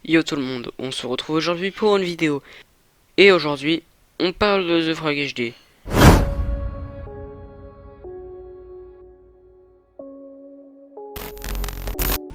Yo tout le monde, on se retrouve aujourd'hui pour une vidéo. Et aujourd'hui, on parle de The Frog HD.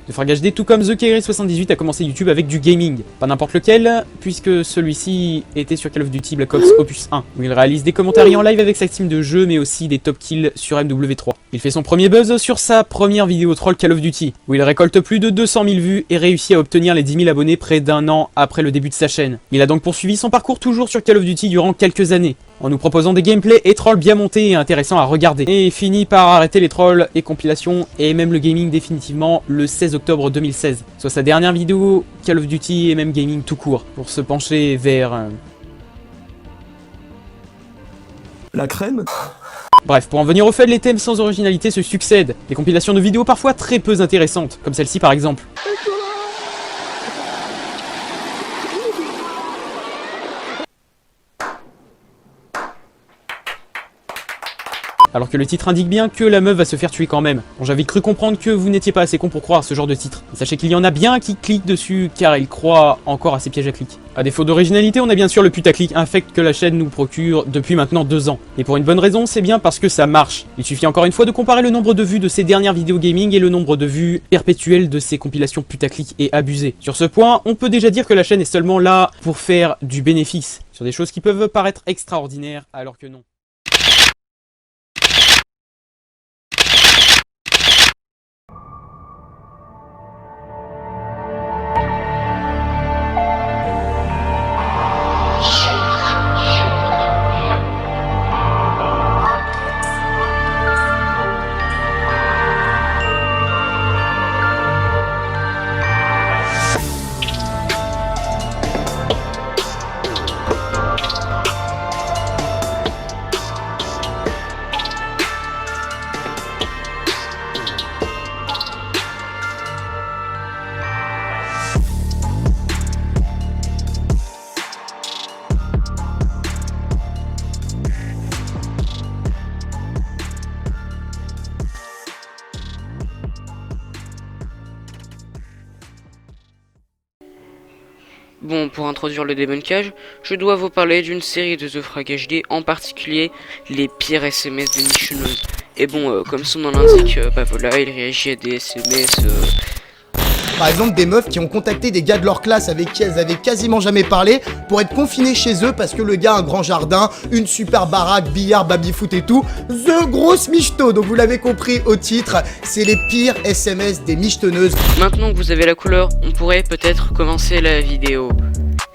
The Frog HD, tout comme The Kairi78, a commencé YouTube avec du gaming. Pas n'importe lequel, puisque celui-ci était sur Call of Duty Black Ops Opus 1, où il réalise des commentaires en live avec sa team de jeu, mais aussi des top kills sur MW3. Il fait son premier buzz sur sa première vidéo troll Call of Duty, où il récolte plus de 200 000 vues et réussit à obtenir les 10 000 abonnés près d'un an après le début de sa chaîne. Il a donc poursuivi son parcours toujours sur Call of Duty durant quelques années, en nous proposant des gameplays et trolls bien montés et intéressants à regarder. Et finit par arrêter les trolls et compilations et même le gaming définitivement le 16 octobre 2016, soit sa dernière vidéo Call of Duty et même gaming tout court, pour se pencher vers... La crème. Bref, pour en venir au fait, les thèmes sans originalité se succèdent, des compilations de vidéos parfois très peu intéressantes, comme celle-ci par exemple. Alors que le titre indique bien que la meuf va se faire tuer quand même. Bon, j'avais cru comprendre que vous n'étiez pas assez con pour croire ce genre de titre. Mais sachez qu'il y en a bien qui cliquent dessus car ils croient encore à ces pièges à clics. À défaut d'originalité, on a bien sûr le putaclic infect que la chaîne nous procure depuis maintenant 2 ans. Et pour une bonne raison, c'est bien parce que ça marche. Il suffit encore une fois de comparer le nombre de vues de ces dernières vidéos gaming et le nombre de vues perpétuelles de ces compilations putaclic et abusées. Sur ce point, on peut déjà dire que la chaîne est seulement là pour faire du bénéfice, sur des choses qui peuvent paraître extraordinaires alors que non. Bon, pour introduire le débunkage, je dois vous parler d'une série de The Frog HD, en particulier les pires SMS des michonneuses. Et bon, comme son nom l'indique, bah voilà, il réagit à des SMS... Par exemple, des meufs qui ont contacté des gars de leur classe avec qui elles avaient quasiment jamais parlé pour être confinés chez eux parce que le gars a un grand jardin, une super baraque, billard, baby-foot et tout. The grosse michto. Donc vous l'avez compris au titre, c'est les pires SMS des michetonneuses. Maintenant que vous avez la couleur, on pourrait peut-être commencer la vidéo.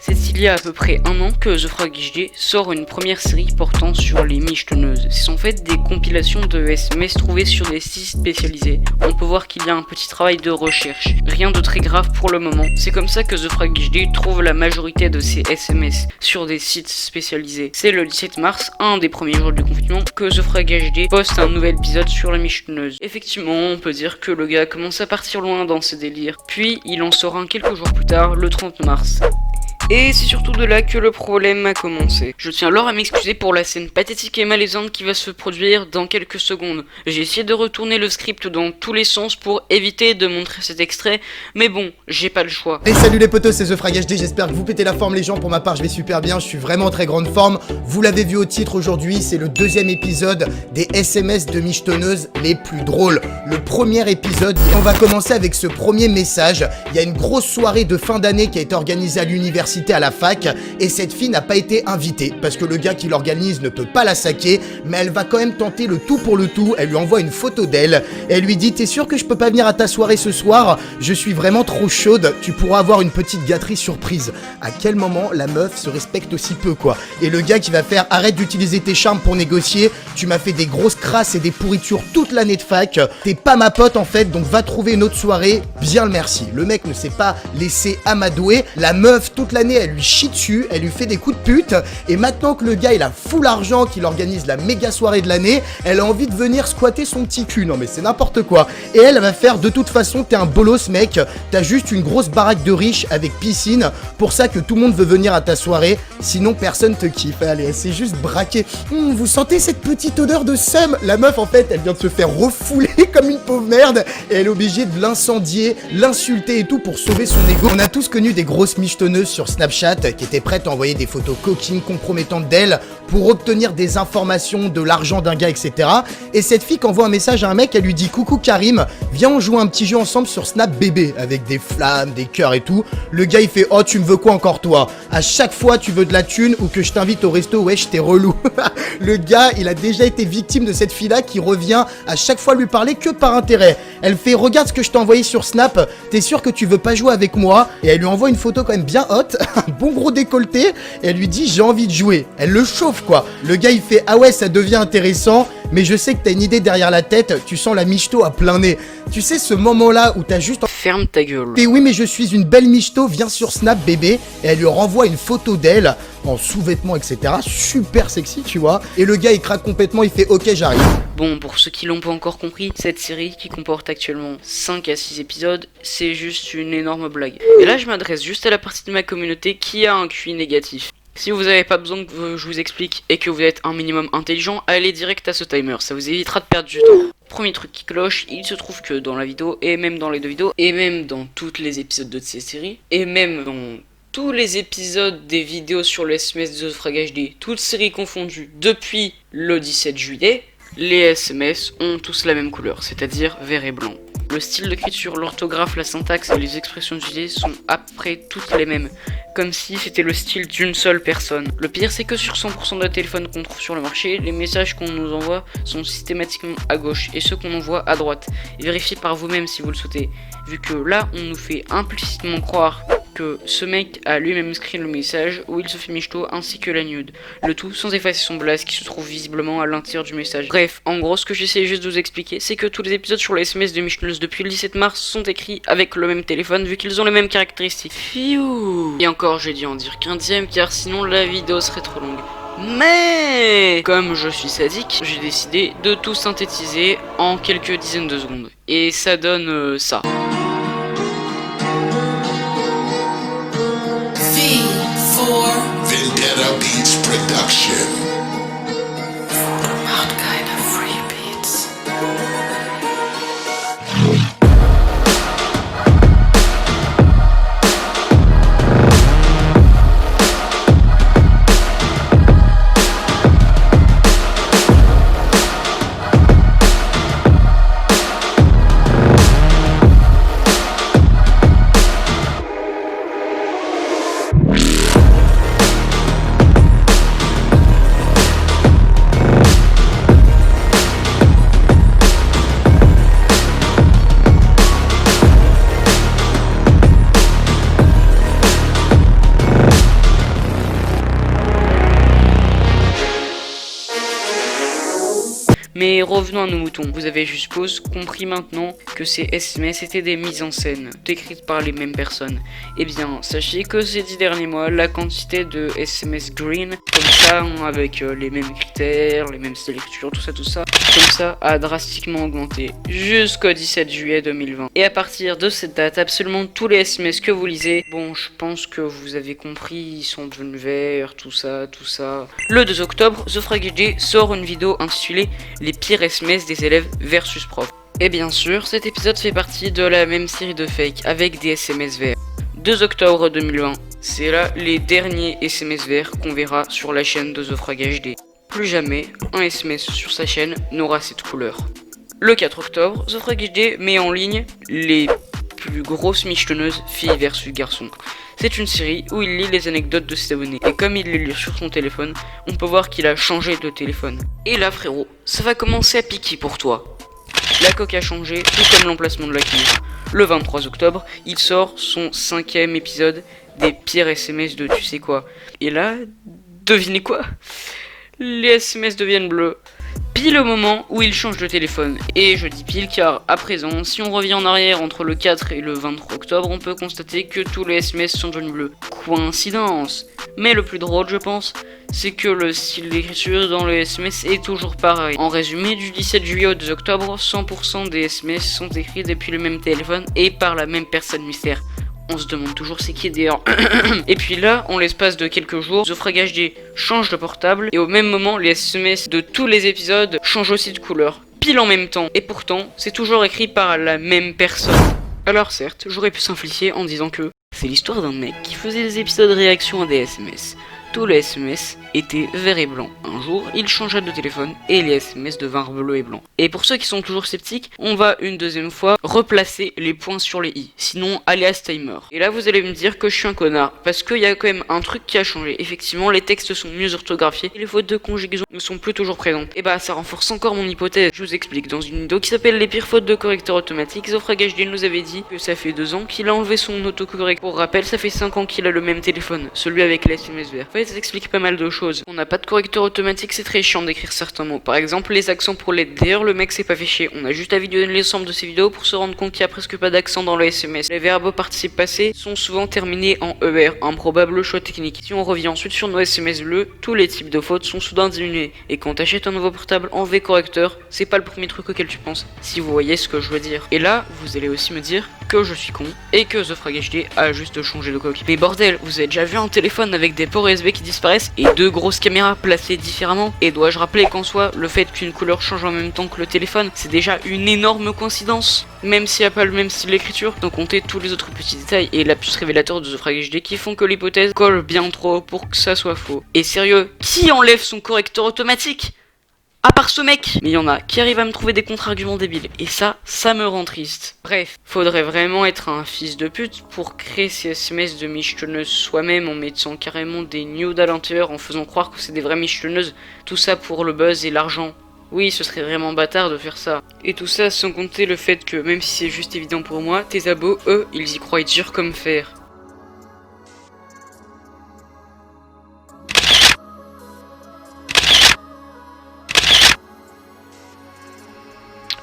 C'est il y a à peu près un an que The Frog HD sort une première série portant sur les michetonneuses. Ce sont en fait des compilations de SMS trouvées sur des sites spécialisés. On peut voir qu'il y a un petit travail de recherche. Rien de très grave pour le moment. C'est comme ça que The Frog HD trouve la majorité de ces SMS sur des sites spécialisés. C'est le 17 mars, un des premiers jours du confinement, que The Frog HD poste un nouvel épisode sur la michettonneuse. Effectivement, on peut dire que le gars commence à partir loin dans ses délires. Puis il en sort un quelques jours plus tard, le 30 mars. Et c'est surtout de là que le problème a commencé. Je tiens alors à m'excuser pour la scène pathétique et malaisante qui va se produire dans quelques secondes. J'ai essayé de retourner le script dans tous les sens pour éviter de montrer cet extrait, mais bon, j'ai pas le choix. Et salut les potos, c'est The Frog HD, j'espère que vous pétez la forme les gens. Pour ma part, je vais super bien, je suis vraiment en très grande forme. Vous l'avez vu au titre aujourd'hui, c'est le 2e épisode des SMS de michetonneuses les plus drôles. Le premier épisode, on va commencer avec ce premier message. Il y a une grosse soirée de fin d'année qui a été organisée à l'université à la fac et cette fille n'a pas été invitée parce que le gars qui l'organise ne peut pas la saquer, mais elle va quand même tenter le tout pour le tout. Elle lui envoie une photo d'elle et elle lui dit: t'es sûr que je peux pas venir à ta soirée ce soir? Je suis vraiment trop chaude, tu pourras avoir une petite gâterie surprise. À quel moment la meuf se respecte aussi peu quoi? Et le gars qui va faire: arrête d'utiliser tes charmes pour négocier, tu m'as fait des grosses crasses et des pourritures toute l'année de fac, t'es pas ma pote en fait, donc va trouver une autre soirée, bien le merci. Le mec ne s'est pas laissé amadouer, la meuf toute l'année l'année, elle lui chie dessus, elle lui fait des coups de pute, et maintenant que le gars il a full argent, qu'il organise la méga soirée de l'année, elle a envie de venir squatter son petit cul. Non mais c'est n'importe quoi. Et elle va faire, de toute façon, t'es un bolos mec, t'as juste une grosse baraque de riche avec piscine, pour ça que tout le monde veut venir à ta soirée, sinon personne te kiffe. Allez, elle s'est juste braquée. Vous sentez cette petite odeur de seum? La meuf en fait, elle vient de se faire refouler comme une pauvre merde, et elle est obligée de l'incendier, l'insulter et tout pour sauver son ego. On a tous connu des grosses michetonneuses sur Snapchat qui étaient prêtes à envoyer des photos coquines compromettantes d'elle pour obtenir des informations, de l'argent d'un gars, etc. Et cette fille qui envoie un message à un mec, elle lui dit: coucou Karim, viens on joue un petit jeu ensemble sur Snap bébé, avec des flammes, des cœurs et tout. Le gars il fait: oh tu me veux quoi encore toi? À chaque fois tu veux de la thune ou que je t'invite au resto, wesh t'es relou. Le gars il a déjà été victime de cette fille là qui revient à chaque fois lui parler que par intérêt. Elle fait: regarde ce que je t'ai envoyé sur Snap, t'es sûr que tu veux pas jouer avec moi? Et elle lui envoie une photo quand même bien haute, un bon gros décolleté, et elle lui dit: j'ai envie de jouer. Elle le chauffe quoi. Le gars il fait: ah ouais ça devient intéressant, mais je sais que t'as une idée derrière la tête, tu sens la michto à plein nez. Tu sais ce moment là où t'as juste... Ferme ta gueule. Et oui mais je suis une belle michto, viens sur Snap bébé. Et elle lui renvoie une photo d'elle en sous-vêtements etc, super sexy tu vois. Et le gars il craque complètement, il fait: ok j'arrive. Bon, pour ceux qui l'ont pas encore compris, cette série qui comporte actuellement 5 à 6 épisodes, c'est juste une énorme blague. Et là je m'adresse juste à la partie de ma communauté qui a un QI négatif. Si vous n'avez pas besoin que je vous explique et que vous êtes un minimum intelligent, allez direct à ce timer, ça vous évitera de perdre du temps. Premier truc qui cloche, il se trouve que dans la vidéo, et même dans les deux vidéos, et même dans tous les épisodes de ces séries, et même dans tous les épisodes des vidéos sur le SMS de Frag HD, toutes séries confondues depuis le 17 juillet, les SMS ont tous la même couleur, c'est-à-dire vert et blanc. Le style d'écriture, l'orthographe, la syntaxe et les expressions utilisées sont après toutes les mêmes, comme si c'était le style d'une seule personne. Le pire c'est que sur 100% des téléphones qu'on trouve sur le marché, les messages qu'on nous envoie sont systématiquement à gauche et ceux qu'on envoie à droite. Et vérifiez par vous-même si vous le souhaitez, vu que là on nous fait implicitement croire que ce mec a lui-même écrit le message où il se fait michto ainsi que la nude. Le tout sans effacer son blaze qui se trouve visiblement à l'intérieur du message. Bref, en gros ce que j'essaie juste de vous expliquer, c'est que tous les épisodes sur les SMS de Michetonneuse depuis le 17 mars sont écrits avec le même téléphone vu qu'ils ont les mêmes caractéristiques. Fiou. Et encore j'ai dû en dire qu'un dixième car sinon la vidéo serait trop longue. Mais comme je suis sadique, j'ai décidé de tout synthétiser en quelques dizaines de secondes. Et ça donne ça. Vendetta Beats Production. What kind of free beats? Mais revenons à nos moutons, vous avez, je suppose, compris maintenant que ces SMS étaient des mises en scène, décrites par les mêmes personnes. Eh bien, sachez que ces 10 derniers mois, la quantité de SMS green, comme ça, avec les mêmes critères, les mêmes lectures, tout ça, comme ça, a drastiquement augmenté, jusqu'au 17 juillet 2020. Et à partir de cette date, absolument tous les SMS que vous lisez, bon, je pense que vous avez compris, ils sont devenus verts, tout ça. Le 2 octobre, The Frag HD sort une vidéo intitulée Les pires SMS des élèves versus profs. Et bien sûr, cet épisode fait partie de la même série de fakes avec des SMS verts. 2 octobre 2020, c'est là les derniers SMS verts qu'on verra sur la chaîne de The Frag HD. Plus jamais un SMS sur sa chaîne n'aura cette couleur. Le 4 octobre, The Frag HD met en ligne les plus grosses michetonneuses filles versus garçons. C'est une série où il lit les anecdotes de ses abonnés. Et comme il les lit sur son téléphone, on peut voir qu'il a changé de téléphone. Et là frérot, ça va commencer à piquer pour toi. La coque a changé, tout comme l'emplacement de la cuve. Le 23 octobre, il sort son 5e épisode des pires SMS de tu sais quoi. Et là, devinez quoi? Les SMS deviennent bleus. pile au moment où il change de téléphone. Et je dis pile car à présent, si on revient en arrière entre le 4 et le 23 octobre, on peut constater que tous les SMS sont devenus bleus. Coïncidence. Mais le plus drôle, je pense, c'est que le style d'écriture dans les SMS est toujours pareil. En résumé, du 17 juillet au 2 octobre, 100% des SMS sont écrits depuis le même téléphone et par la même personne mystère. On se demande toujours c'est qui d'ailleurs. Et puis là, en l'espace de quelques jours, The Frag HD change de portable et au même moment, les SMS de tous les épisodes changent aussi de couleur. Pile en même temps. Et pourtant, c'est toujours écrit par la même personne. Alors certes, j'aurais pu simplifier en disant que c'est l'histoire d'un mec qui faisait des épisodes réaction à des SMS. Tous les SMS étaient verts et blancs. Un jour, il changea de téléphone et les SMS devinrent bleus et blancs. Et pour ceux qui sont toujours sceptiques, on va une deuxième fois replacer les points sur les i, sinon alias timer. Et là, vous allez me dire que je suis un connard, parce qu'il y a quand même un truc qui a changé. Effectivement, les textes sont mieux orthographiés et les fautes de conjugaison ne sont plus toujours présentes. Et bah, ça renforce encore mon hypothèse. Je vous explique. Dans une vidéo qui s'appelle les pires fautes de correcteur automatique, The Frag HD nous avait dit que ça fait 2 ans qu'il a enlevé son autocorrect. Pour rappel, ça fait 5 ans qu'il a le même téléphone, celui avec les SMS verts. En fait, ça explique pas mal de choses. On n'a pas de correcteur automatique, c'est très chiant d'écrire certains mots. Par exemple, les accents pour les. D'ailleurs, le mec s'est pas fait chier. On a juste à visionner l'ensemble de ces vidéos pour se rendre compte qu'il y a presque pas d'accent dans le SMS. Les verbes au participe passé sont souvent terminés en ER, un probable choix technique. Si on revient ensuite sur nos SMS bleus, tous les types de fautes sont soudain diminués. Et quand t'achètes un nouveau portable en V-correcteur, c'est pas le premier truc auquel tu penses, si vous voyez ce que je veux dire. Et là, vous allez aussi me dire que je suis con et que The Frag HD a juste changé de coque. Mais bordel, vous avez déjà vu un téléphone avec des ports USB qui disparaissent et 2 grosses caméras placées différemment? Et dois-je rappeler qu'en soi, le fait qu'une couleur change en même temps que le téléphone, c'est déjà une énorme coïncidence, même s'il n'y a pas le même style d'écriture, sans compter tous les autres petits détails et lapsus révélateur de The Frag HD qui font que l'hypothèse colle bien trop pour que ça soit faux. Et sérieux, qui enlève son correcteur automatique? À part ce mec. Mais il y en a qui arrivent à me trouver des contre-arguments débiles. Et ça me rend triste. Bref, faudrait vraiment être un fils de pute pour créer ces SMS de michetonneuses soi-même en mettant carrément des nudes à l'intérieur, en faisant croire que c'est des vraies michetonneuses. Tout ça pour le buzz et l'argent. Oui, ce serait vraiment bâtard de faire ça. Et tout ça sans compter le fait que, même si c'est juste évident pour moi, tes abos, eux, ils y croient dur comme fer.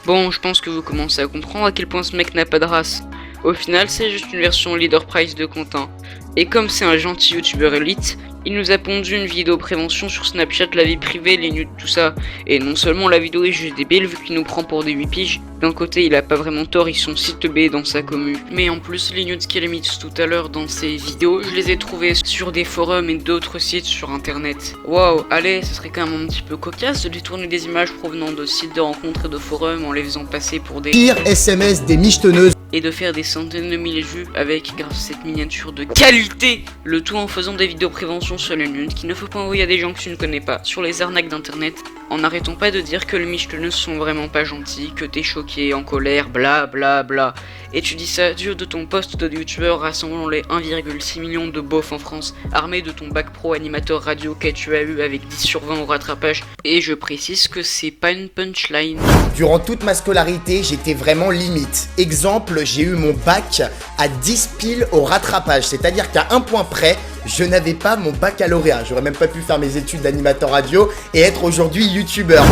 Bon, je pense que vous commencez à comprendre à quel point ce mec n'a pas de race. Au final, c'est juste une version Leader Price de Quentin. Et comme c'est un gentil youtubeur élite, il nous a pondu une vidéo prévention sur Snapchat, la vie privée, les nudes, tout ça. Et non seulement la vidéo est juste débile vu qu'il nous prend pour des 8 piges, d'un côté il a pas vraiment tort, ils sont si teubés dans sa commu. Mais en plus, les nudes qu'il a mis tout à l'heure dans ses vidéos, je les ai trouvés sur des forums et d'autres sites sur internet. Waouh, allez, ce serait quand même un petit peu cocasse de détourner des images provenant de sites de rencontres et de forums en les faisant passer pour des Pire SMS des michetonneuses. et de faire des centaines de milliers de vues avec, grâce à cette miniature de qualité, le tout en faisant des vidéos prévention sur les nudes qu'il ne faut pas envoyer à des gens que tu ne connais pas, sur les arnaques d'internet, en n'arrêtant pas de dire que les michetonneuses sont vraiment pas gentils, que t'es choqué, en colère, bla bla bla. Et tu dis ça du haut de ton poste de youtubeur rassemblant les 1,6 millions de beaufs en France, armé de ton bac pro animateur radio que tu as eu avec 10 sur 20 au rattrapage. Et je précise que c'est pas une punchline. Durant toute ma scolarité, j'étais vraiment limite. Exemple, j'ai eu mon bac à 10 piles au rattrapage, c'est-à-dire qu'à un point près, je n'avais pas mon baccalauréat. J'aurais même pas pu faire mes études d'animateur radio et être aujourd'hui youtubeur.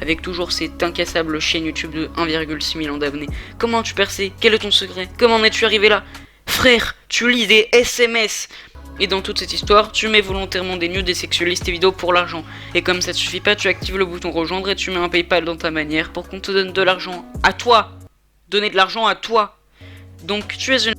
Avec toujours cette incassable chaîne YouTube de 1,6 million d'abonnés. Comment as-tu percé? Quel est ton secret? Comment en es-tu arrivé là? Frère, tu lis des SMS. Et dans toute cette histoire, tu mets volontairement des nudes, des sexualistes et vidéos pour l'argent. Et comme ça te suffit pas, tu actives le bouton rejoindre et tu mets un PayPal dans ta manière pour qu'on te donne de l'argent à toi. Donner de l'argent à toi. Donc tu es une...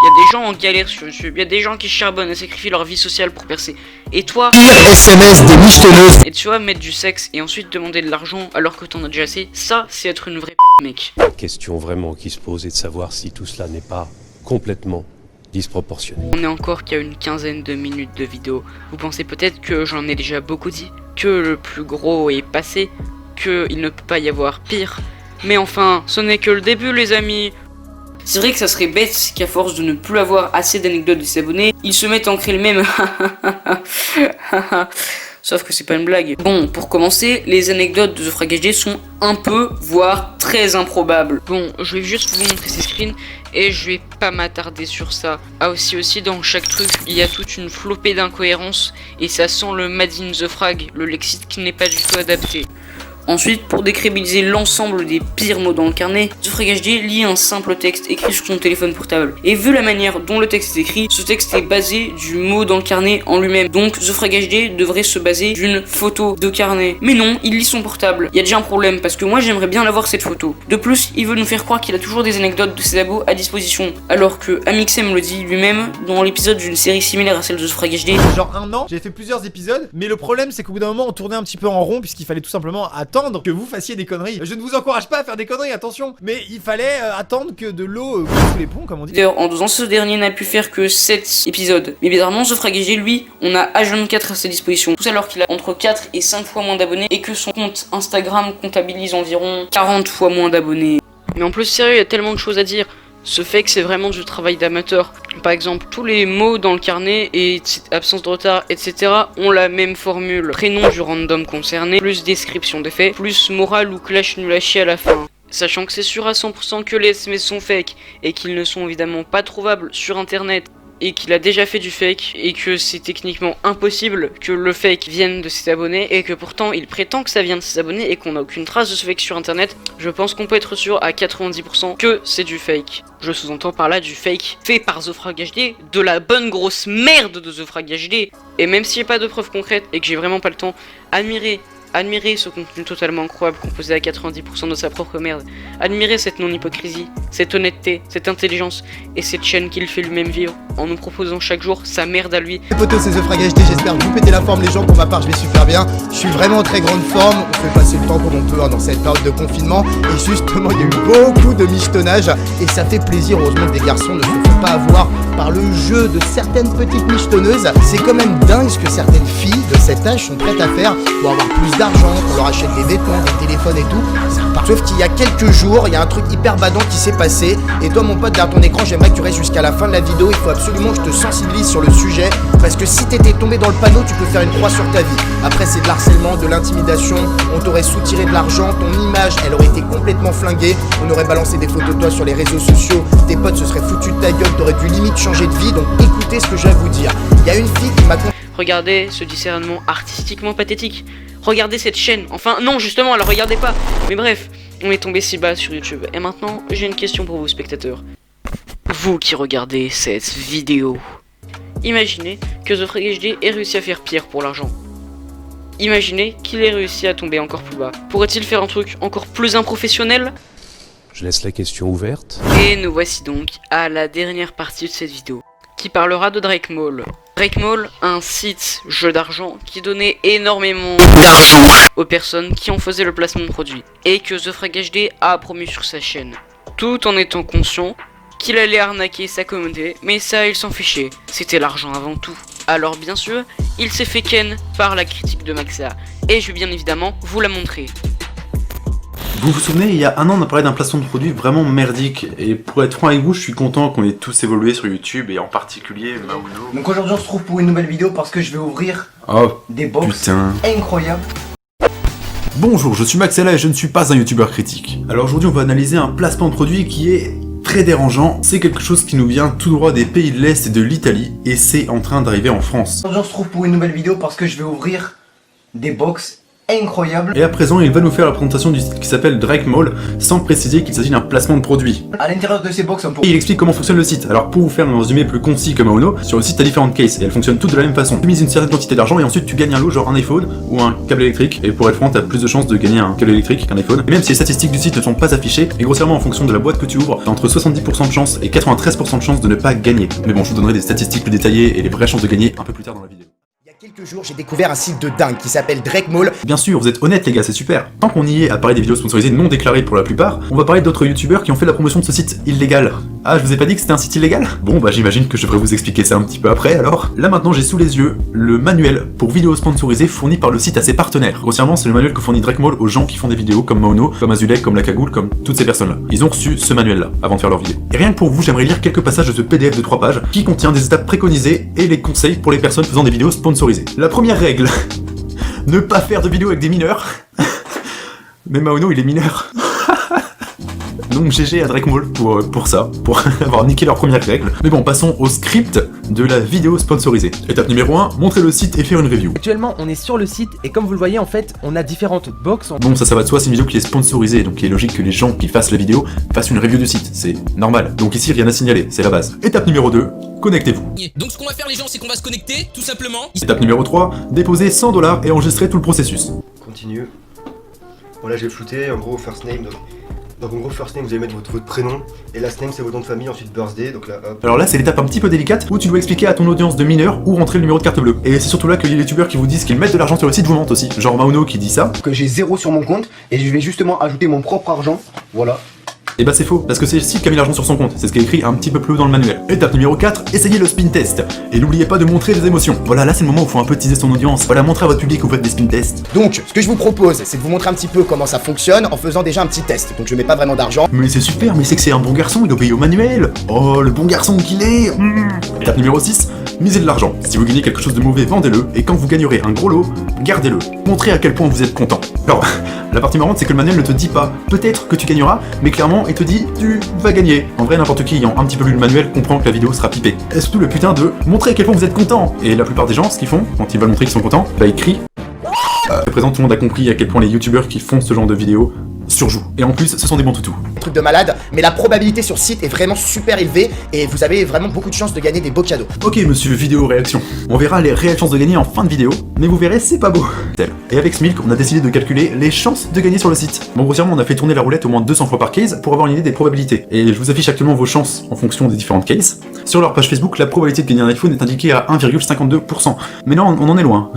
Il y a des gens en galère sur YouTube, il y a des gens qui charbonnent et sacrifient leur vie sociale pour percer. Et toi, SMS des michetonneuses. et tu vas mettre du sexe et ensuite demander de l'argent alors que t'en as déjà assez, ça c'est être une vraie mec. La question vraiment qui se pose est de savoir si tout cela n'est pas complètement disproportionné. On est encore qu'à une quinzaine de minutes de vidéo. Vous pensez peut-être que j'en ai déjà beaucoup dit, que le plus gros est passé, qu'il ne peut pas y avoir pire. Mais enfin, ce n'est que le début les amis. C'est vrai que ça serait bête qu'à force de ne plus avoir assez d'anecdotes de ses abonnés, ils se mettent à en créer le même. Sauf que c'est pas une blague. Bon, pour commencer, les anecdotes de The Frag HD sont un peu, voire très improbables. Bon, je vais juste vous montrer ces screens et je vais pas m'attarder sur ça. Ah aussi dans chaque truc, il y a toute une flopée d'incohérences et ça sent le Made in The Frag, le lexique qui n'est pas du tout adapté. Ensuite, pour décrédibiliser l'ensemble des pires mots dans le carnet, TheFragHD lit un simple texte écrit sur son téléphone portable. Et vu la manière dont le texte est écrit, ce texte est basé du mot dans le carnet en lui-même. Donc TheFragHD devrait se baser d'une photo de carnet. Mais non, il lit son portable. Il y a déjà un problème parce que moi j'aimerais bien l'avoir cette photo. De plus, il veut nous faire croire qu'il a toujours des anecdotes de ses abos à disposition. Alors que Amixem le dit lui-même dans l'épisode d'une série similaire à celle de TheFragHD. Genre un an, j'ai fait plusieurs épisodes, mais le problème c'est qu'au bout d'un moment on tournait un petit peu en rond puisqu'il fallait tout simplement attendre que vous fassiez des conneries. Je ne vous encourage pas à faire des conneries, attention, mais il fallait attendre que de l'eau coule sous les ponts comme on dit. D'ailleurs, en 2 ans, ce dernier n'a pu faire que 7 épisodes. Mais bizarrement, TheFragHD, lui, on a H24 à sa disposition. Tout ça alors qu'il a entre 4 et 5 fois moins d'abonnés et que son compte Instagram comptabilise environ 40 fois moins d'abonnés. Mais en plus, sérieux, il y a tellement de choses à dire. Ce fait que c'est vraiment du travail d'amateur. Par exemple, tous les mots dans le carnet et absence de retard, etc. ont la même formule. Prénom du random concerné, plus description des faits, plus morale ou clash nul à chier à la fin. Sachant que c'est sûr à 100% que les SMS sont fake et qu'ils ne sont évidemment pas trouvables sur internet et qu'il a déjà fait du fake et que c'est techniquement impossible que le fake vienne de ses abonnés et que pourtant il prétend que ça vient de ses abonnés et qu'on n'a aucune trace de ce fake sur internet, je pense qu'on peut être sûr à 90% que c'est du fake. Je sous-entends par là du fake fait par TheFragHD, de la bonne grosse merde de TheFragHD. Et même s'il n'y a pas de preuves concrètes et que j'ai vraiment pas le temps, admirez ce contenu totalement incroyable composé à 90% de sa propre merde. Admirez cette non-hypocrisie, cette honnêteté, cette intelligence et cette chaîne qu'il fait lui-même vivre en nous proposant chaque jour sa merde à lui. Les potos, c'est TheFragHD, j'espère que vous pétez la forme les gens, pour ma part je vais super bien. Je suis vraiment en très grande forme, on fait passer le temps comme on peut dans cette période de confinement. Et justement il y a eu beaucoup de michetonnage et ça fait plaisir, heureusement que des garçons ne se font pas avoir par le jeu de certaines petites michetonneuses. C'est quand même dingue ce que certaines filles de cet âge sont prêtes à faire pour avoir plus d'argent, qu'on leur achète des vêtements, des téléphones et tout. Ça repart. Sauf qu'il y a quelques jours, il y a un truc hyper badant qui s'est passé. Et toi mon pote, derrière ton écran, j'aimerais que tu restes jusqu'à la fin de la vidéo. Il faut absolument que je te sensibilise sur le sujet, parce que si t'étais tombé dans le panneau, tu peux faire une croix sur ta vie. Après c'est de l'harcèlement, de l'intimidation, on t'aurait soutiré de l'argent, ton image elle aurait été complètement flinguée, on aurait balancé des photos de toi sur les réseaux sociaux, tes potes se seraient foutus de ta gueule, t'aurais dû limite changer de vie. Donc écoutez ce que j'ai à vous dire. Il y a une fille qui m'a... Regardez ce discernement artistiquement pathétique. Regardez cette chaîne. Enfin non, justement, la regardez pas. Mais bref, on est tombé si bas sur YouTube. Et maintenant, j'ai une question pour vous spectateurs. Vous qui regardez cette vidéo, imaginez que TheFragHD ait réussi à faire pire pour l'argent. Imaginez qu'il ait réussi à tomber encore plus bas. Pourrait-il faire un truc encore plus improfessionnel ? Je laisse la question ouverte. Et nous voici donc à la dernière partie de cette vidéo, qui parlera de Drakemall. Drakemall, un site jeu d'argent qui donnait énormément d'argent aux personnes qui en faisaient le placement de produits, et que TheFragHD a promu sur sa chaîne, tout en étant conscient qu'il allait arnaquer sa communauté, mais ça il s'en fichait, c'était l'argent avant tout. Alors bien sûr, il s'est fait ken par la critique de Maxa, et je vais bien évidemment vous la montrer. Vous vous souvenez, il y a un an on a parlé d'un placement de produit vraiment merdique, et pour être franc avec vous, je suis content qu'on ait tous évolué sur YouTube, et en particulier Maono. Donc aujourd'hui on se retrouve pour une nouvelle vidéo parce que je vais ouvrir des box incroyables. Bonjour, je suis Maxella et je ne suis pas un youtubeur critique. Alors aujourd'hui on va analyser un placement de produit qui est très dérangeant. C'est quelque chose qui nous vient tout droit des pays de l'Est et de l'Italie, et c'est en train d'arriver en France. Aujourd'hui on se retrouve pour une nouvelle vidéo parce que je vais ouvrir des box incroyable. Et à présent, il va nous faire la présentation du site qui s'appelle Drakemall, sans préciser qu'il s'agit d'un placement de produit. À l'intérieur de ces box, Et il explique comment fonctionne le site. Alors pour vous faire un résumé plus concis que Maono, sur le site t'as différentes cases et elles fonctionnent toutes de la même façon. Tu mises une certaine quantité d'argent et ensuite tu gagnes un lot, genre un iPhone ou un câble électrique. Et pour être franc, t'as plus de chances de gagner un câble électrique qu'un iPhone. Et même si les statistiques du site ne sont pas affichées, et grossièrement en fonction de la boîte que tu ouvres, t'as entre 70% de chance et 93% de chance de ne pas gagner. Mais bon, je vous donnerai des statistiques plus détaillées et les vraies chances de gagner un peu plus tard dans la vidéo. Il y a quelques jours, j'ai découvert un site de dingue qui s'appelle Drakemall. Bien sûr, vous êtes honnêtes les gars, c'est super. Tant qu'on y est à parler des vidéos sponsorisées non déclarées pour la plupart, on va parler d'autres youtubeurs qui ont fait la promotion de ce site illégal. Ah, je vous ai pas dit que c'était un site illégal? Bon bah j'imagine que je devrais vous expliquer ça un petit peu après alors. Là maintenant j'ai sous les yeux le manuel pour vidéos sponsorisées fourni par le site à ses partenaires. Grossièrement c'est le manuel que fournit Drakemall aux gens qui font des vidéos comme Maono, comme Azulek, comme La Cagoule, comme toutes ces personnes là. Ils ont reçu ce manuel là avant de faire leur vidéo. Et rien que pour vous, j'aimerais lire quelques passages de ce PDF de 3 pages qui contient des étapes préconisées et les conseils pour les personnes faisant des vidéos sponsorisées. La première règle, ne pas faire de vidéos avec des mineurs. Mais Maono il est mineur. Donc GG à Drakemall pour ça, pour avoir niqué leur première règle. Mais bon, passons au script de la vidéo sponsorisée. Étape numéro 1, montrer le site et faire une review. Actuellement, on est sur le site et comme vous le voyez, en fait, on a différentes box. Bon, ça va de soi, c'est une vidéo qui est sponsorisée, donc il est logique que les gens qui fassent la vidéo fassent une review du site, c'est normal. Donc ici, rien à signaler, c'est la base. Étape numéro 2, connectez-vous. Donc ce qu'on va faire les gens, c'est qu'on va se connecter, tout simplement. Étape numéro 3, déposer 100 $ et enregistrer tout le processus. Continue. Bon là j'ai flouté, en gros first name, donc en gros first name vous allez mettre votre prénom, et last name c'est votre nom de famille, ensuite birthday, donc là hop. Alors là c'est l'étape un petit peu délicate où tu dois expliquer à ton audience de mineurs où rentrer le numéro de carte bleue. Et c'est surtout là que les youtubeurs qui vous disent qu'ils mettent de l'argent sur le site vous mentent aussi. Genre Mauno qui dit ça. Que j'ai 0 sur mon compte et je vais justement ajouter mon propre argent, voilà. Et bah c'est faux, parce que c'est le site qui a mis l'argent sur son compte, c'est ce qui est écrit un petit peu plus haut dans le manuel. Étape numéro 4, essayez le spin test. Et n'oubliez pas de montrer des émotions. Voilà, là c'est le moment où il faut un peu teaser son audience. Voilà, montrez à votre public où vous faites des spin tests. Donc, ce que je vous propose, c'est de vous montrer un petit peu comment ça fonctionne en faisant déjà un petit test. Donc je mets pas vraiment d'argent. Mais c'est super, mais c'est que c'est un bon garçon, il obéit au manuel. Oh, le bon garçon qu'il est. Étape numéro 6, misez de l'argent. Si vous gagnez quelque chose de mauvais, vendez-le. Et quand vous gagnerez un gros lot, gardez-le. Montrez à quel point vous êtes content. Alors, la partie marrante, c'est que le manuel ne te dit pas peut-être que tu gagneras, mais clairement, il te dit tu vas gagner. En vrai, n'importe qui ayant un petit peu lu le manuel comprend que la vidéo sera pipée. Et surtout le putain de montrer à quel point vous êtes content. Et la plupart des gens, ce qu'ils font, quand ils veulent montrer qu'ils sont contents, bah ils crient. À présent, tout le monde a compris à quel point les youtubeurs qui font ce genre de vidéos surjouent. Et en plus, ce sont des bons toutous. Truc de malade, mais la probabilité sur site est vraiment super élevée et vous avez vraiment beaucoup de chances de gagner des beaux cadeaux. Ok monsieur, vidéo réaction. On verra les réelles chances de gagner en fin de vidéo, mais vous verrez, c'est pas beau. Et avec Smilk, on a décidé de calculer les chances de gagner sur le site. Bon, grossièrement, on a fait tourner la roulette au moins 200 fois par case pour avoir une idée des probabilités. Et je vous affiche actuellement vos chances en fonction des différentes cases. Sur leur page Facebook, la probabilité de gagner un iPhone est indiquée à 1,52%. Mais non, on en est loin.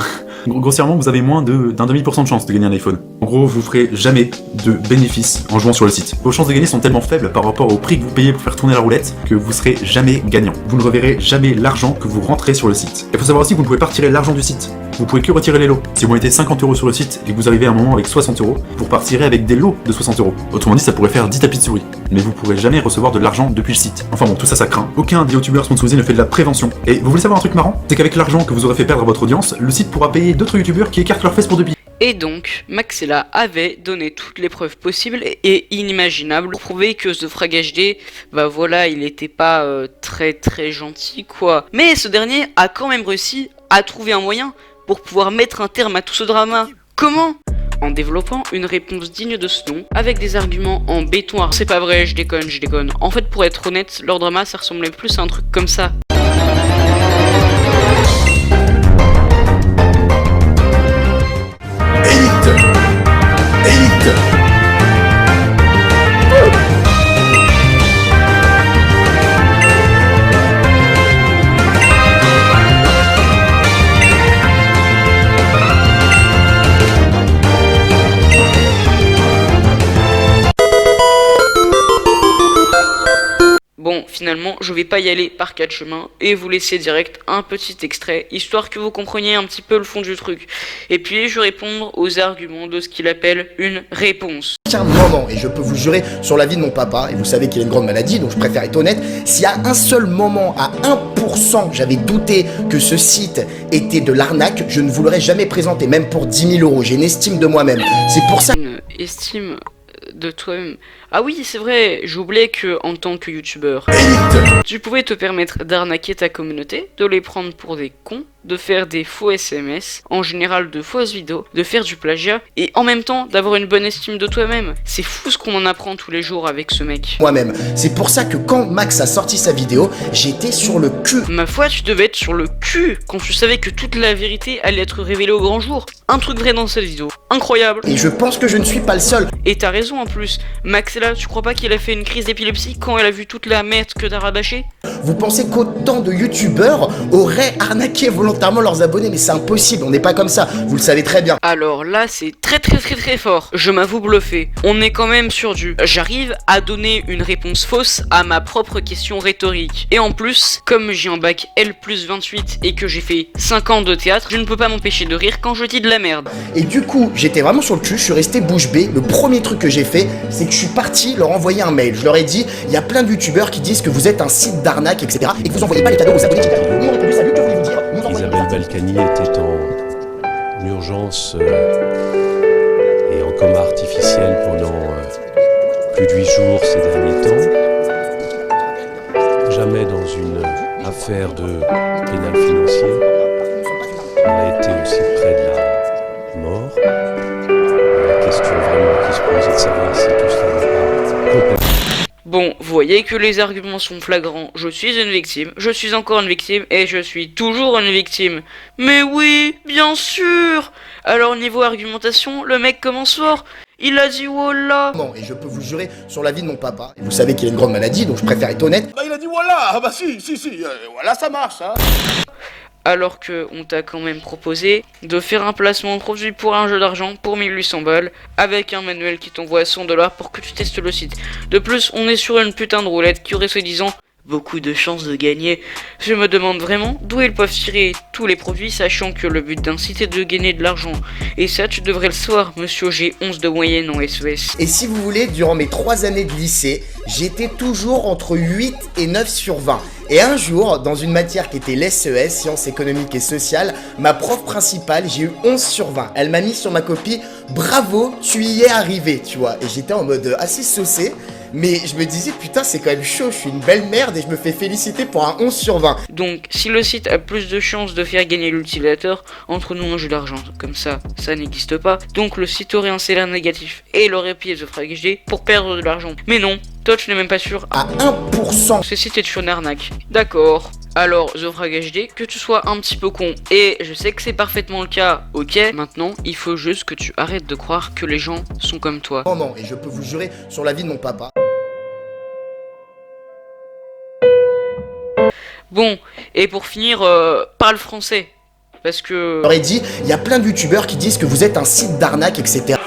Grossièrement, vous avez moins d'un demi% de chance de gagner un iPhone. En gros, vous ferez jamais de bénéfice en jouant sur le site. Vos chances de gagner sont tellement faibles par rapport au prix que vous payez pour faire tourner la roulette que vous serez jamais gagnant. Vous ne reverrez jamais l'argent que vous rentrez sur le site. Il faut savoir aussi que vous ne pouvez pas retirer l'argent du site. Vous pouvez que retirer les lots. Si vous mettez 50 € sur le site et que vous arrivez à un moment avec 60 €, vous repartirez avec des lots de 60 €. Autrement dit, ça pourrait faire 10 tapis de souris. Mais vous pourrez jamais recevoir de l'argent depuis le site. Enfin bon, tout ça, ça craint. Aucun des youtubeurs sponsorisés ne fait de la prévention. Et vous voulez savoir un truc marrant? C'est qu'avec l'argent que vous aurez fait perdre à votre audience, le site pourra payer d'autres youtubeurs qui écartent leurs fesses pour 2 billes. Et donc, Maxella avait donné toutes les preuves possibles et inimaginables pour prouver que The Frag HD, bah voilà, il était pas très gentil quoi. Mais ce dernier a quand même réussi à trouver un moyen pour pouvoir mettre un terme à tout ce drama. Comment? En développant une réponse digne de ce nom, avec des arguments en béton. C'est pas vrai, je déconne. En fait, pour être honnête, leur drama, ça ressemblait plus à un truc comme ça. Bon, finalement, je vais pas y aller par 4 chemins et vous laisser direct un petit extrait, histoire que vous compreniez un petit peu le fond du truc. Et puis, je vais répondre aux arguments de ce qu'il appelle une réponse. Un moment, et je peux vous jurer sur la vie de mon papa, et vous savez qu'il a une grande maladie, donc je préfère être honnête, s'il y a un seul moment, à 1%, j'avais douté que ce site était de l'arnaque, je ne vous l'aurais jamais présenté, même pour 10 000 €. J'ai une estime de moi-même. C'est pour ça... Une estime de toi-même. Ah oui, c'est vrai, j'oubliais que en tant que youtubeur, tu pouvais te permettre d'arnaquer ta communauté, de les prendre pour des cons, de faire des faux SMS, en général de fausses vidéos, de faire du plagiat, et en même temps d'avoir une bonne estime de toi-même. C'est fou ce qu'on en apprend tous les jours avec ce mec. Moi-même. C'est pour ça que quand Max a sorti sa vidéo, j'étais sur le cul. Ma foi, tu devais être sur le cul quand tu savais que toute la vérité allait être révélée au grand jour. Un truc vrai dans cette vidéo. Incroyable. Et je pense que je ne suis pas le seul. Et t'as raison en plus. Maxella, tu crois pas qu'il a fait une crise d'épilepsie quand elle a vu toute la merde que t'as rabâché? Vous pensez qu'autant de youtubeurs auraient arnaqué volontairement leurs abonnés? Mais c'est impossible, on n'est pas comme ça, vous le savez très bien. Alors là, c'est très fort. Je m'avoue bluffé. On est quand même sur du j'arrive à donner une réponse fausse à ma propre question rhétorique. Et en plus, comme j'ai un bac L+28 et que j'ai fait 5 ans de théâtre, je ne peux pas m'empêcher de rire quand je dis de la merde. Et du coup, j'étais vraiment sur le cul, je suis resté bouche bée. Le premier truc que j'ai fait, c'est que je suis parti leur envoyer un mail. Je leur ai dit, il y a plein de youtubeurs qui disent que vous êtes un site d'arnaque, etc. et que vous envoyez pas les cadeaux aux abonnés qui arrivent. Ils m'ont répondu, salut, que voulez-vous dire? Isabelle Balkany était en urgence et en coma artificiel pendant plus de 8 jours ces derniers affaire de pénal financier. On a été aussi près de la mort. La question vraiment qui se pose est de savoir si tout cela n'est pas complètement... Bon, vous voyez que les arguments sont flagrants. Je suis une victime, je suis encore une victime, et je suis toujours une victime. Mais oui, bien sûr. Alors niveau argumentation, le mec commence fort. Il a dit voilà. Et je peux vous jurer sur la vie de mon papa. Et vous savez qu'il a une grande maladie, donc je préfère être honnête. Bah il a dit voilà, ah bah si, voilà ça marche, hein. Alors que on t'a quand même proposé de faire un placement de produit pour un jeu d'argent pour 1800 balles avec un manuel qui t'envoie 100$ pour que tu testes le site. De plus, on est sur une putain de roulette qui aurait soi-disant beaucoup de chances de gagner. Je me demande vraiment d'où ils peuvent tirer tous les produits, sachant que le but d'un site est de gagner de l'argent. Et ça, tu devrais le savoir, monsieur, j'ai 11 de moyenne en SES. Et si vous voulez, durant mes 3 années de lycée, j'étais toujours entre 8 et 9 sur 20. Et un jour, dans une matière qui était l'SES, sciences économiques et sociales, ma prof principale, j'ai eu 11 sur 20. Elle m'a mis sur ma copie, bravo, tu y es arrivé, tu vois. Et j'étais en mode assez saucé. Mais je me disais, putain, c'est quand même chaud, je suis une belle merde et je me fais féliciter pour un 11 sur 20. Donc, si le site a plus de chances de faire gagner l'utilisateur, entre nous un jeu d'argent comme ça n'existe pas. Donc, le site aurait un salaire négatif et il aurait payé The Frag HD pour perdre de l'argent. Mais non, toi tu n'es même pas sûr. À 1%. Ce site est une arnaque. D'accord. Alors, The Frag HD, que tu sois un petit peu con, et je sais que c'est parfaitement le cas, ok, maintenant, il faut juste que tu arrêtes de croire que les gens sont comme toi. Non, et je peux vous jurer sur la vie de mon papa. Bon, et pour finir, parle français, parce que... J'aurais dit, il y a plein de youtubeurs qui disent que vous êtes un site d'arnaque, etc.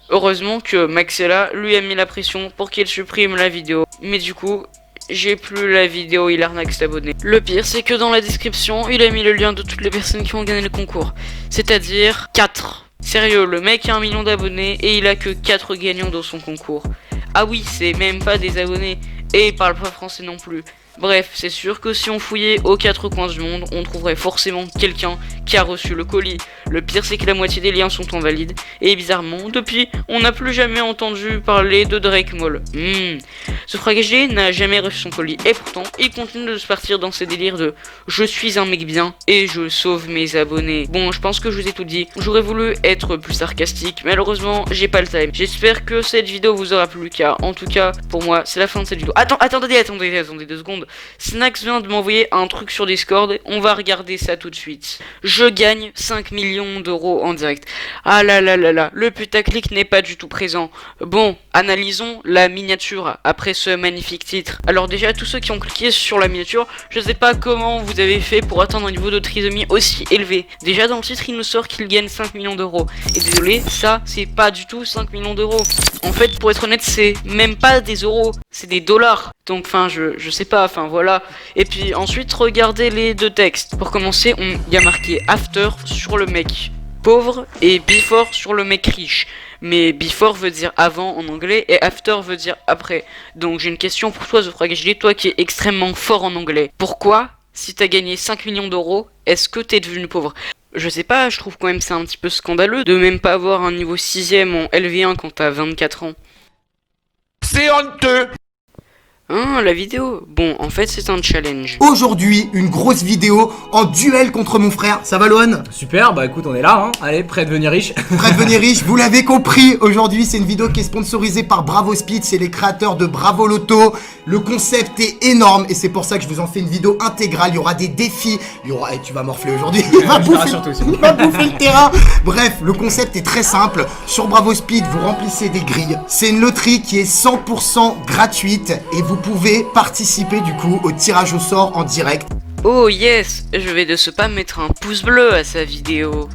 Heureusement que Maxella lui a mis la pression pour qu'il supprime la vidéo. Mais du coup, j'ai plus la vidéo, il arnaque cet abonné. Le pire, c'est que dans la description, il a mis le lien de toutes les personnes qui ont gagné le concours. C'est-à-dire 4. Sérieux, le mec a 1 million d'abonnés et il a que 4 gagnants dans son concours. Ah oui, c'est même pas des abonnés. Et il parle pas français non plus. Bref, c'est sûr que si on fouillait aux 4 coins du monde, on trouverait forcément quelqu'un qui a reçu le colis. Le pire, c'est que la moitié des liens sont invalides. Et bizarrement, depuis, on n'a plus jamais entendu parler de Drake Mall. Ce Frag HD n'a jamais reçu son colis. Et pourtant, il continue de se partir dans ses délires de « Je suis un mec bien et je sauve mes abonnés ». Bon, je pense que je vous ai tout dit. J'aurais voulu être plus sarcastique. Malheureusement, j'ai pas le time. J'espère que cette vidéo vous aura plu, car en tout cas, pour moi, c'est la fin de cette vidéo. Attendez 2 secondes. Snax vient de m'envoyer un truc sur Discord, on va regarder ça tout de suite. Je gagne 5 millions d'euros en direct. Ah là là là là, le putaclic n'est pas du tout présent. Bon, analysons la miniature après ce magnifique titre. Alors déjà, tous ceux qui ont cliqué sur la miniature, je sais pas comment vous avez fait pour atteindre un niveau de trisomie aussi élevé. Déjà dans le titre, il nous sort qu'il gagne 5 millions d'euros. Et désolé, ça, c'est pas du tout 5 millions d'euros. En fait, pour être honnête, c'est même pas des euros, c'est des dollars. Donc, enfin, je sais pas, enfin voilà. Et puis ensuite, regardez les 2 textes. Pour commencer, il y a marqué after sur le mec pauvre et before sur le mec riche. Mais before veut dire avant en anglais et after veut dire après. Donc j'ai une question pour toi, The Frag HD, toi qui es extrêmement fort en anglais. Pourquoi, si t'as gagné 5 millions d'euros, est-ce que t'es devenu pauvre ? Je sais pas, je trouve quand même c'est un petit peu scandaleux de même pas avoir un niveau 6ème en LV1 quand t'as 24 ans. C'est honteux. Hein, la vidéo? Bon, en fait, c'est un challenge. Aujourd'hui, une grosse vidéo en duel contre mon frère. Ça va, Lohan? Super, bah écoute, on est là, hein. Allez, prêt à devenir riche. Prêt à devenir riche, vous l'avez compris. Aujourd'hui, c'est une vidéo qui est sponsorisée par Bravo Speed. C'est les créateurs de Bravo Loto. Le concept est énorme et c'est pour ça que je vous en fais une vidéo intégrale. Il y aura des défis. Il y aura... Et tu vas morfler aujourd'hui. Il va bouffer le terrain. Bref, le concept est très simple. Sur Bravo Speed, vous remplissez des grilles. C'est une loterie qui est 100% gratuite et vous pouvez participer du coup au tirage au sort en direct. Oh yes, je vais de ce pas mettre un pouce bleu à sa vidéo.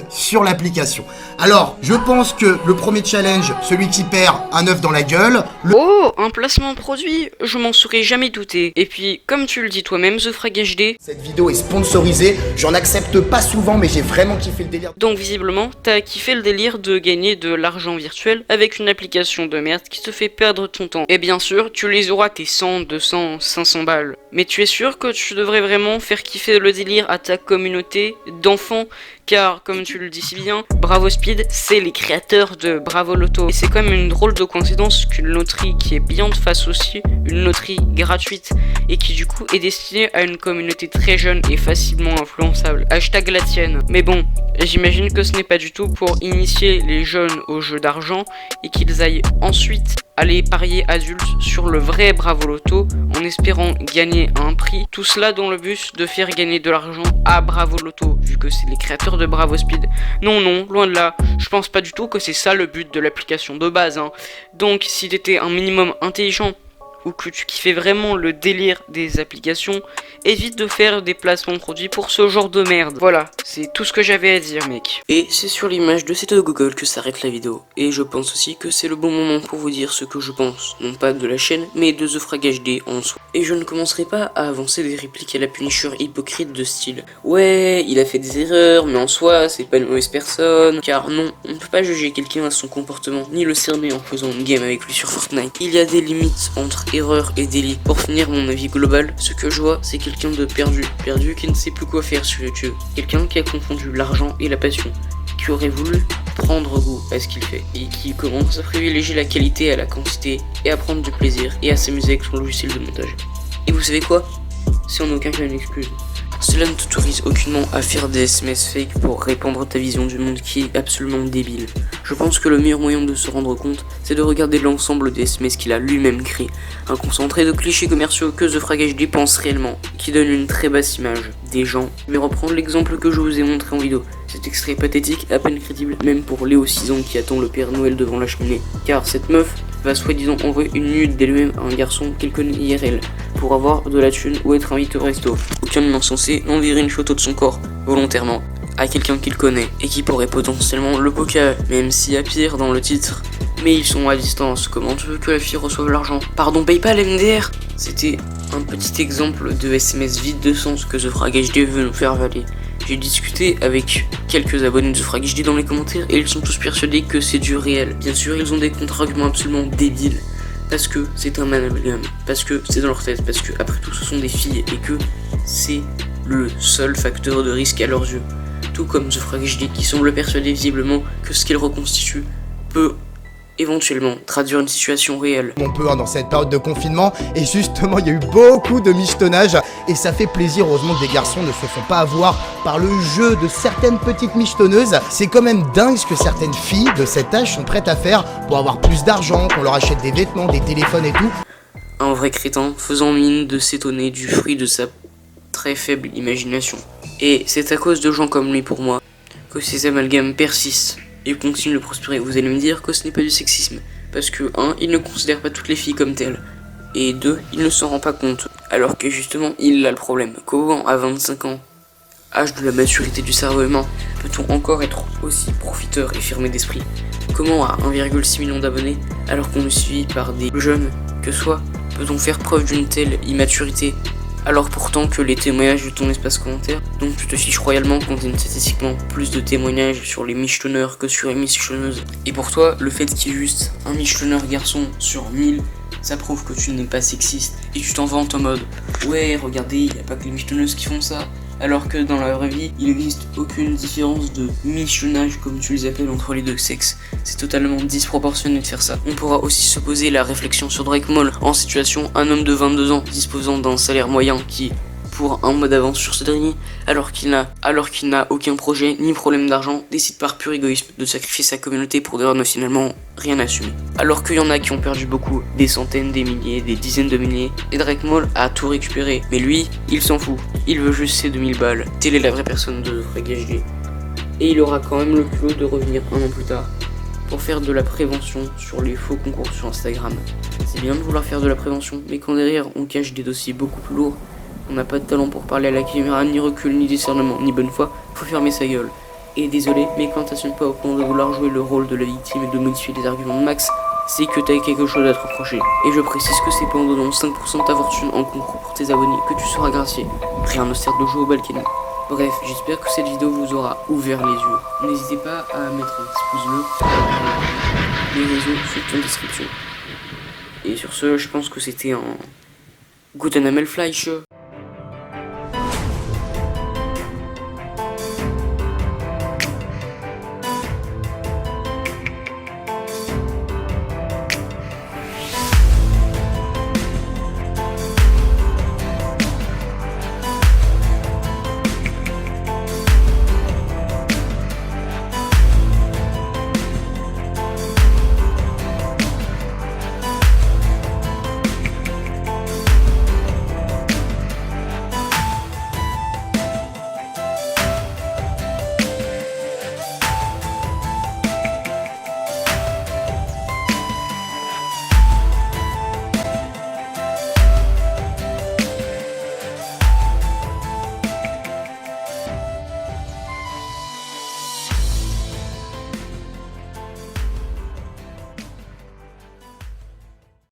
sur l'application. Alors, je pense que le premier challenge, celui qui perd un œuf dans la gueule... Oh, un placement produit, je m'en serais jamais douté. Et puis, comme tu le dis toi-même, The Frag HD... Cette vidéo est sponsorisée, j'en accepte pas souvent, mais j'ai vraiment kiffé le délire. Donc visiblement, t'as kiffé le délire de gagner de l'argent virtuel avec une application de merde qui te fait perdre ton temps. Et bien sûr, tu les auras tes 100, 200, 500 balles. Mais tu es sûr que tu devrais vraiment faire kiffer le délire à ta communauté d'enfants? Car, comme tu le dis si bien, Bravo Speed, c'est les créateurs de Bravo Loto. Et c'est quand même une drôle de coïncidence qu'une loterie qui est bien de face aussi, une loterie gratuite, et qui du coup est destinée à une communauté très jeune et facilement influençable. Hashtag la tienne. Mais bon, j'imagine que ce n'est pas du tout pour initier les jeunes au jeu d'argent, et qu'ils aillent ensuite aller parier adultes sur le vrai Bravo Loto en espérant gagner un prix. Tout cela dans le but de faire gagner de l'argent à Bravo Loto, vu que c'est les créateurs de Bravo Speed. Non, loin de là, je pense pas du tout que c'est ça le but de l'application de base, hein. Donc si t'étais un minimum intelligent, ou que tu kiffais vraiment le délire des applications, évite de faire des placements de produits pour ce genre de merde. Voilà, c'est tout ce que j'avais à dire, mec. Et c'est sur l'image de cette Google que s'arrête la vidéo. Et je pense aussi que c'est le bon moment pour vous dire ce que je pense, non pas de la chaîne, mais de The Frag HD en soi. Et je ne commencerai pas à avancer des répliques à la Punisher hypocrite de style « Ouais, il a fait des erreurs, mais en soi, c'est pas une mauvaise personne. » Car non, on ne peut pas juger quelqu'un à son comportement, ni le cerner en faisant une game avec lui sur Fortnite. Il y a des limites entre erreur et délit. Pour finir mon avis global, ce que je vois, c'est quelqu'un de perdu qui ne sait plus quoi faire sur YouTube, quelqu'un qui a confondu l'argent et la passion, qui aurait voulu prendre goût à ce qu'il fait, et qui commence à privilégier la qualité à la quantité, et à prendre du plaisir, et à s'amuser avec son logiciel de montage. Et vous savez quoi? C'est en aucun cas une excuse. Cela ne t'autorise aucunement à faire des SMS fake pour répandre ta vision du monde qui est absolument débile. Je pense que le meilleur moyen de se rendre compte, c'est de regarder l'ensemble des SMS qu'il a lui-même créé. Un concentré de clichés commerciaux que The Frag HD pense réellement, qui donne une très basse image des gens. Mais reprendre l'exemple que je vous ai montré en vidéo, cet extrait pathétique, à peine crédible, même pour Léo 6 ans qui attend le Père Noël devant la cheminée. Car cette meuf va soi-disant envoyer une nude d'elle-même à un garçon qu'elle connaît IRL, pour avoir de la thune ou être invité au resto. Aucun humain censé n'enverrait une photo de son corps, volontairement, à quelqu'un qu'il connaît, et qui pourrait potentiellement le poker, même s'il y a pire dans le titre. Mais ils sont à distance, comment tu veux que la fille reçoive l'argent? Pardon, PayPal MDR. C'était un petit exemple de SMS vide de sens que The Frag HD veut nous faire avaler. J'ai discuté avec quelques abonnés de The Frag HD dans les commentaires et ils sont tous persuadés que c'est du réel. Bien sûr, ils ont des contre-arguments absolument débiles. Parce que c'est un amalgame, parce que c'est dans leur tête, parce que après tout ce sont des filles et que c'est le seul facteur de risque à leurs yeux. Tout comme The Frag HD qui semble persuader visiblement que ce qu'il reconstitue peut éventuellement traduire une situation réelle. On peut dans cette période de confinement, et justement il y a eu beaucoup de michetonnage, et ça fait plaisir, heureusement que des garçons ne se font pas avoir par le jeu de certaines petites michetonneuses. C'est quand même dingue ce que certaines filles de cet âge sont prêtes à faire pour avoir plus d'argent, qu'on leur achète des vêtements, des téléphones et tout. Un vrai crétin faisant mine de s'étonner du fruit de sa très faible imagination. Et c'est à cause de gens comme lui pour moi que ces amalgames persistent et continue de prospérer. Vous allez me dire que ce n'est pas du sexisme, parce que 1, il ne considère pas toutes les filles comme telles, et 2, il ne s'en rend pas compte, alors que justement il a le problème. Comment à 25 ans, âge de la maturité du cerveau humain, peut-on encore être aussi profiteur et fermé d'esprit? Comment à 1,6 million d'abonnés, alors qu'on est suivi par des jeunes que soit, peut-on faire preuve d'une telle immaturité, alors pourtant que les témoignages de ton espace commentaire, donc tu te fiches royalement, contiennent statistiquement plus de témoignages sur les michetonneurs que sur les michetonneuses. Et pour toi, le fait qu'il y ait juste un michetonneur garçon sur 1000, ça prouve que tu n'es pas sexiste, et tu t'en vantes en mode « Ouais, regardez, il n'y a pas que les michetonneuses qui font ça », alors que dans la vraie vie, il n'existe aucune différence de michonnage, comme tu les appelles, entre les deux sexes. C'est totalement disproportionné de faire ça. On pourra aussi se poser la réflexion sur Drake Mall, en situation un homme de 22 ans disposant d'un salaire moyen qui, pour un mois d'avance sur ce dernier, alors qu'il n'a aucun projet ni problème d'argent, décide par pur égoïsme de sacrifier sa communauté pour ne finalement rien assumer. Alors qu'il y en a qui ont perdu beaucoup, des centaines, des milliers, des dizaines de milliers, et Drake Mall a tout récupéré. Mais lui, il s'en fout, il veut juste ses 2000 balles. Telle est la vraie personne de Frag HD. Et il aura quand même le culot de revenir un an plus tard pour faire de la prévention sur les faux concours sur Instagram. C'est bien de vouloir faire de la prévention, mais quand derrière on cache des dossiers beaucoup plus lourds, on n'a pas de talent pour parler à la caméra, ni recul, ni discernement, ni bonne foi, faut fermer sa gueule. Et désolé, mais quand t'assumes pas au point de vouloir jouer le rôle de la victime et de modifier les arguments de Max, c'est que t'as quelque chose à te reprocher. Et je précise que c'est pas en donnant 5% de ta fortune en concours pour tes abonnés que tu seras gracié. Rien ne sert de jouer au Balkany. Bref, j'espère que cette vidéo vous aura ouvert les yeux. N'hésitez pas à mettre un petit pouce bleu. Les réseaux sont en description. Et sur ce, je pense que c'était un Guten Fleisch.